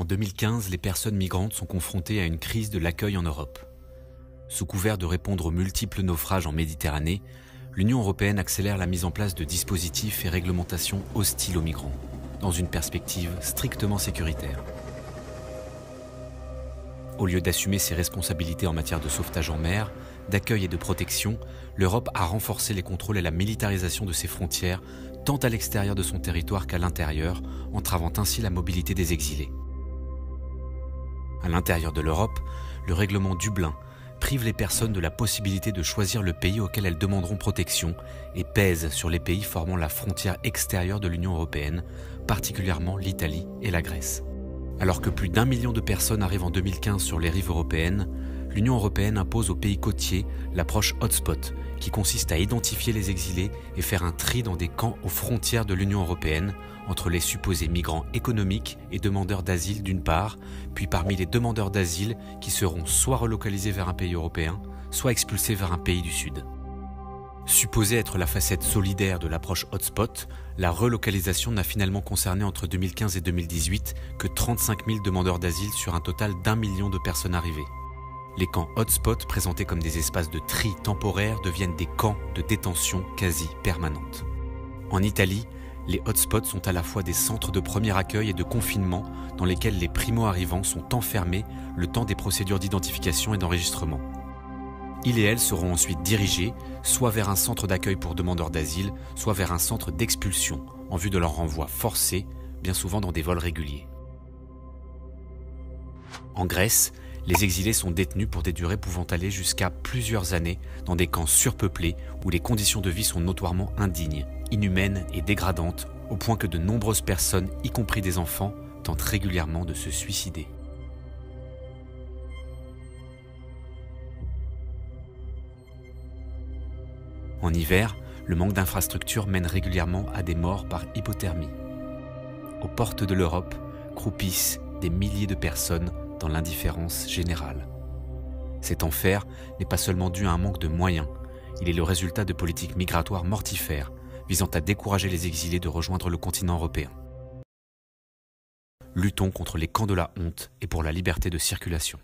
En 2015, les personnes migrantes sont confrontées à une crise de l'accueil en Europe. Sous couvert de répondre aux multiples naufrages en Méditerranée, l'Union européenne accélère la mise en place de dispositifs et réglementations hostiles aux migrants, dans une perspective strictement sécuritaire. Au lieu d'assumer ses responsabilités en matière de sauvetage en mer, d'accueil et de protection, l'Europe a renforcé les contrôles et la militarisation de ses frontières, tant à l'extérieur de son territoire qu'à l'intérieur, entravant ainsi la mobilité des exilés. À l'intérieur de l'Europe, le règlement Dublin prive les personnes de la possibilité de choisir le pays auquel elles demanderont protection et pèse sur les pays formant la frontière extérieure de l'Union européenne, particulièrement l'Italie et la Grèce. Alors que plus d'1 million de personnes arrivent en 2015 sur les rives européennes, l'Union européenne impose aux pays côtiers l'approche hotspot, qui consiste à identifier les exilés et faire un tri dans des camps aux frontières de l'Union européenne, entre les supposés migrants économiques et demandeurs d'asile d'une part, puis parmi les demandeurs d'asile qui seront soit relocalisés vers un pays européen, soit expulsés vers un pays du Sud. Supposée être la facette solidaire de l'approche hotspot, la relocalisation n'a finalement concerné entre 2015 et 2018 que 35 000 demandeurs d'asile sur un total d'1 million de personnes arrivées. Les camps hotspot, présentés comme des espaces de tri temporaires, deviennent des camps de détention quasi permanente. En Italie, les hotspots sont à la fois des centres de premier accueil et de confinement dans lesquels les primo-arrivants sont enfermés le temps des procédures d'identification et d'enregistrement. Ils et elles seront ensuite dirigés soit vers un centre d'accueil pour demandeurs d'asile, soit vers un centre d'expulsion en vue de leur renvoi forcé, bien souvent dans des vols réguliers. En Grèce, les exilés sont détenus pour des durées pouvant aller jusqu'à plusieurs années dans des camps surpeuplés où les conditions de vie sont notoirement indignes, inhumaines et dégradantes, au point que de nombreuses personnes, y compris des enfants, tentent régulièrement de se suicider. En hiver, le manque d'infrastructures mène régulièrement à des morts par hypothermie. Aux portes de l'Europe croupissent des milliers de personnes dans l'indifférence générale. Cet enfer n'est pas seulement dû à un manque de moyens, il est le résultat de politiques migratoires mortifères visant à décourager les exilés de rejoindre le continent européen. Luttons contre les camps de la honte et pour la liberté de circulation.